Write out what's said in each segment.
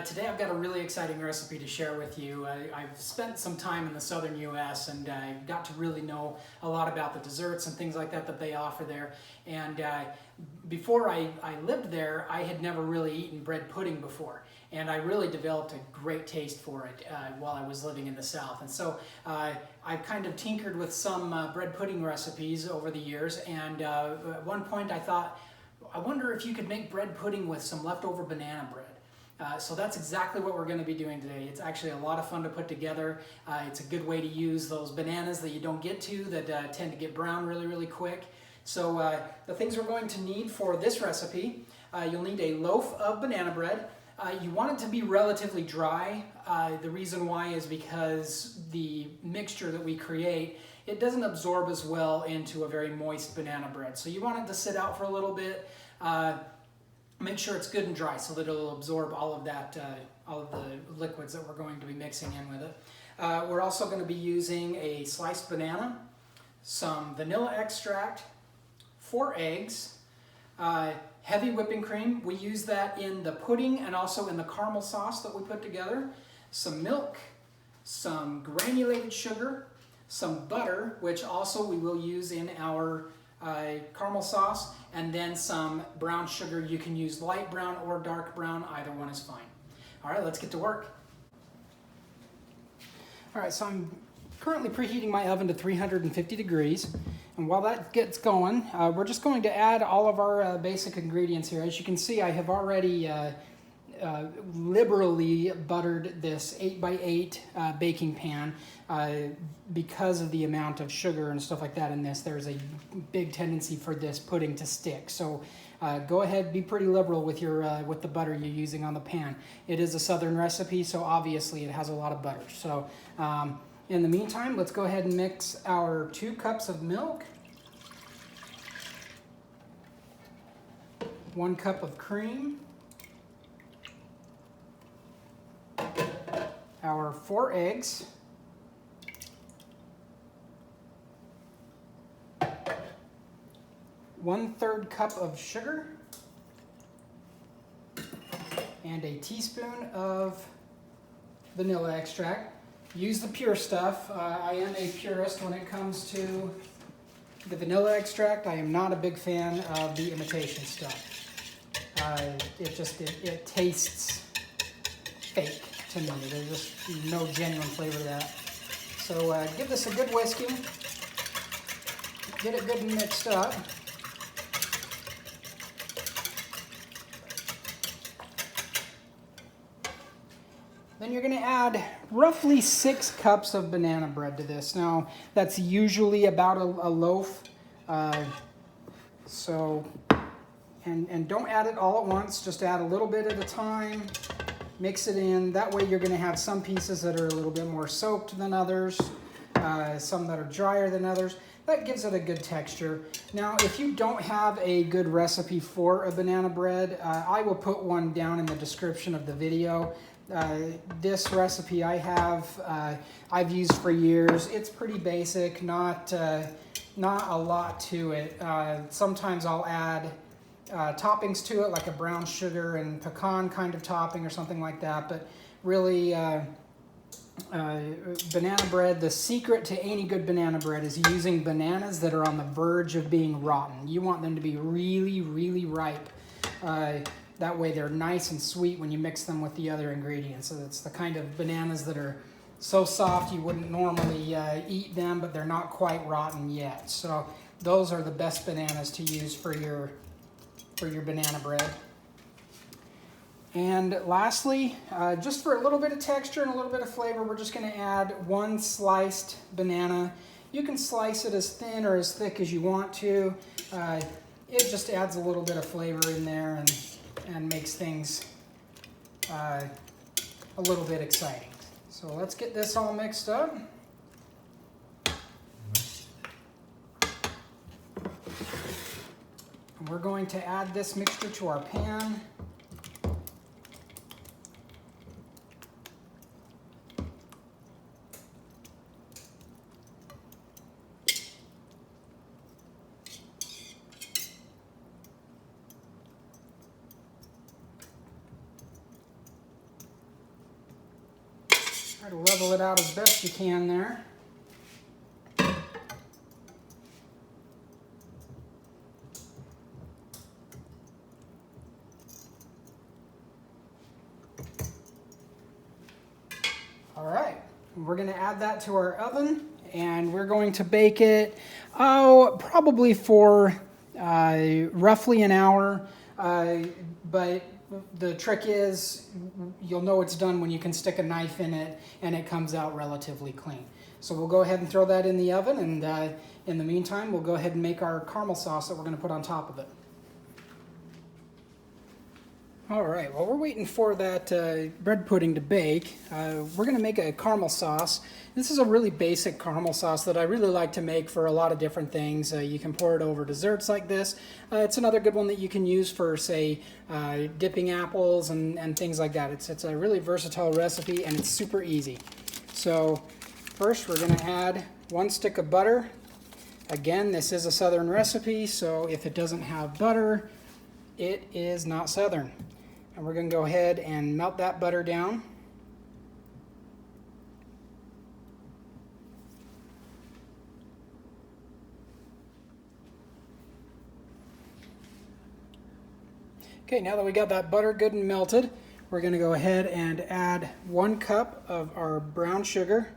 Today I've got a really exciting recipe to share with you. I've spent some time in the southern U.S. and I got to really know a lot about the desserts and things like that that they offer there. And before I lived there, I had never really eaten bread pudding before. And I really developed a great taste for it while I was living in the South. And so I've kind of tinkered with some bread pudding recipes over the years. And at one point I thought, I wonder if you could make bread pudding with some leftover banana bread. So that's exactly what we're going to be doing today. It's actually a lot of fun to put together. It's a good way to use those bananas that you don't get to, that tend to get brown really, really quick. So the things we're going to need for this recipe, you'll need a loaf of banana bread. You want it to be relatively dry. The reason why is because the mixture that we create, it doesn't absorb as well into a very moist banana bread. So you want it to sit out for a little bit. Make sure it's good and dry so that it'll absorb all of that, all of the liquids that we're going to be mixing in with it. We're also going to be using a sliced banana, some vanilla extract, 4 eggs, heavy whipping cream. We use that in the pudding and also in the caramel sauce that we put together, some milk, some granulated sugar, some butter, which also we will use in our caramel sauce, and then some brown sugar. You can use light brown or dark brown, either one is fine. All right, let's get to work. All right, so I'm currently preheating my oven to 350 degrees, and while that gets going, we're just going to add all of our basic ingredients here. As you can see, I have already liberally buttered this 8x8 baking pan because of the amount of sugar and stuff like that in this. There's a big tendency for this pudding to stick. So go ahead, be pretty liberal with your with the butter you're using on the pan. It is a southern recipe, so obviously it has a lot of butter. So in the meantime, let's go ahead and mix our 2 cups of milk, 1 cup of cream, our 4 eggs, 1/3 cup of sugar, and a teaspoon of vanilla extract. Use the pure stuff. I am a purist when it comes to the vanilla extract. I am not a big fan of the imitation stuff. It tastes fake to me. There's just no genuine flavor to that. So give this a good whisking. Get it good and mixed up. Then you're going to add roughly 6 cups of banana bread to this. Now, that's usually about a loaf. And don't add it all at once. Just add a little bit at a time. Mix it in. That way you're going to have some pieces that are a little bit more soaked than others, some that are drier than others. That gives it a good texture. Now, if you don't have a good recipe for a banana bread, I will put one down in the description of the video. This recipe I have, I've used for years. It's pretty basic, not a lot to it. Sometimes I'll add toppings to it, like a brown sugar and pecan kind of topping or something like that. But really, banana bread, the secret to any good banana bread is using bananas that are on the verge of being rotten. You want them to be really, really ripe. That way they're nice and sweet when you mix them with the other ingredients. So it's the kind of bananas that are so soft you wouldn't normally eat them, but they're not quite rotten yet. So those are the best bananas to use for your banana bread. And lastly, just for a little bit of texture and a little bit of flavor, we're just going to add 1 sliced banana. You can slice it as thin or as thick as you want to. It just adds a little bit of flavor in there and makes things a little bit exciting. So let's get this all mixed up. And we're going to add this mixture to our pan. Try to level it out as best you can there. All right, we're going to add that to our oven, and we're going to bake it, probably for roughly an hour, but the trick is you'll know it's done when you can stick a knife in it and it comes out relatively clean. So we'll go ahead and throw that in the oven, and in the meantime we'll go ahead and make our caramel sauce that we're going to put on top of it. All right, while we're waiting for that bread pudding to bake, we're going to make a caramel sauce. This is a really basic caramel sauce that I really like to make for a lot of different things. You can pour it over desserts like this. It's another good one that you can use for, say, dipping apples and things like that. It's a really versatile recipe, and it's super easy. So first we're going to add 1 stick of butter. Again, this is a Southern recipe, so if it doesn't have butter, it is not Southern. And we're going to go ahead and melt that butter down. Okay, now that we got that butter good and melted, we're going to go ahead and add 1 cup of our brown sugar.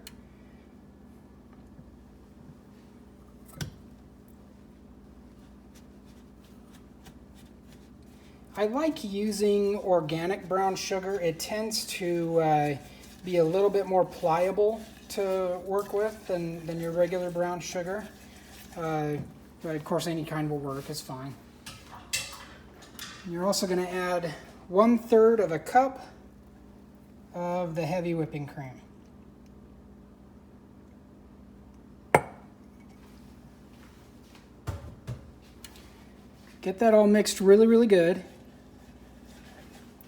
I like using organic brown sugar. It tends to be a little bit more pliable to work with than your regular brown sugar. But of course any kind will work, it's fine. You're also going to add 1/3 of a cup of the heavy whipping cream. Get that all mixed really, really good.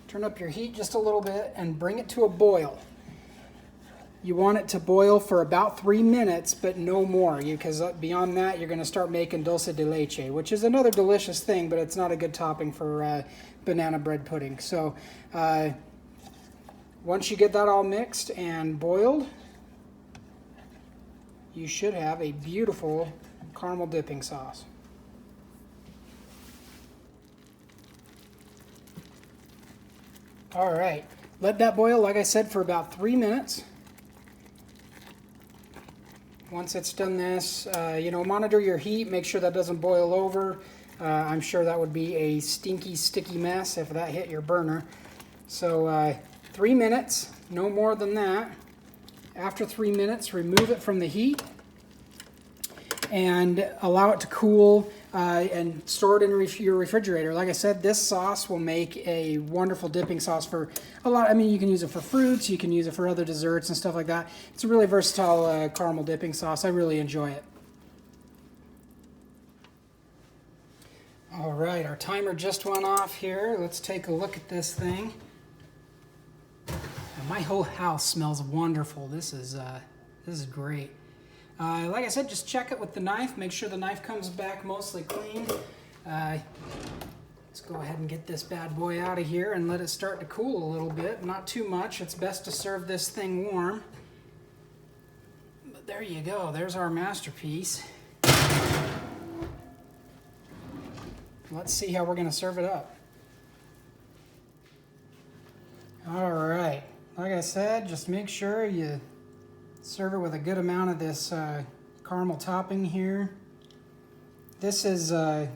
Turn up your heat just a little bit and bring it to a boil. You want it to boil for about 3 minutes, but no more, because beyond that you're going to start making dulce de leche, which is another delicious thing, but it's not a good topping for banana bread pudding. So once you get that all mixed and boiled, you should have a beautiful caramel dipping sauce. All right, let that boil, like I said, for about 3 minutes. Once it's done this, monitor your heat, make sure that doesn't boil over. I'm sure that would be a stinky, sticky mess if that hit your burner. So 3 minutes, no more than that. After 3 minutes, remove it from the heat and allow it to cool and store it in your refrigerator. Like I said, this sauce will make a wonderful dipping sauce for a lot. I mean, you can use it for fruits, you can use it for other desserts and stuff like that. It's a really versatile caramel dipping sauce. I really enjoy it. All right, our timer just went off here. Let's take a look at this thing. And my whole house smells wonderful. This is great. Like I said, just check it with the knife. Make sure the knife comes back mostly clean. Let's go ahead and get this bad boy out of here and let it start to cool a little bit. Not too much. It's best to serve this thing warm. But there you go. There's our masterpiece. Let's see how we're going to serve it up. All right. Like I said, just make sure you serve it with a good amount of this caramel topping here. This is a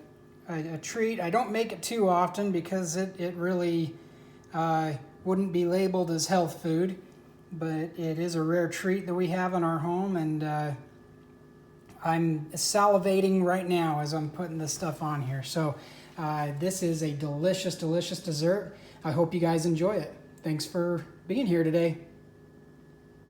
treat. I don't make it too often because it really wouldn't be labeled as health food, but it is a rare treat that we have in our home, and I'm salivating right now as I'm putting this stuff on here. So this is a delicious, delicious dessert. I hope you guys enjoy it. Thanks for being here today.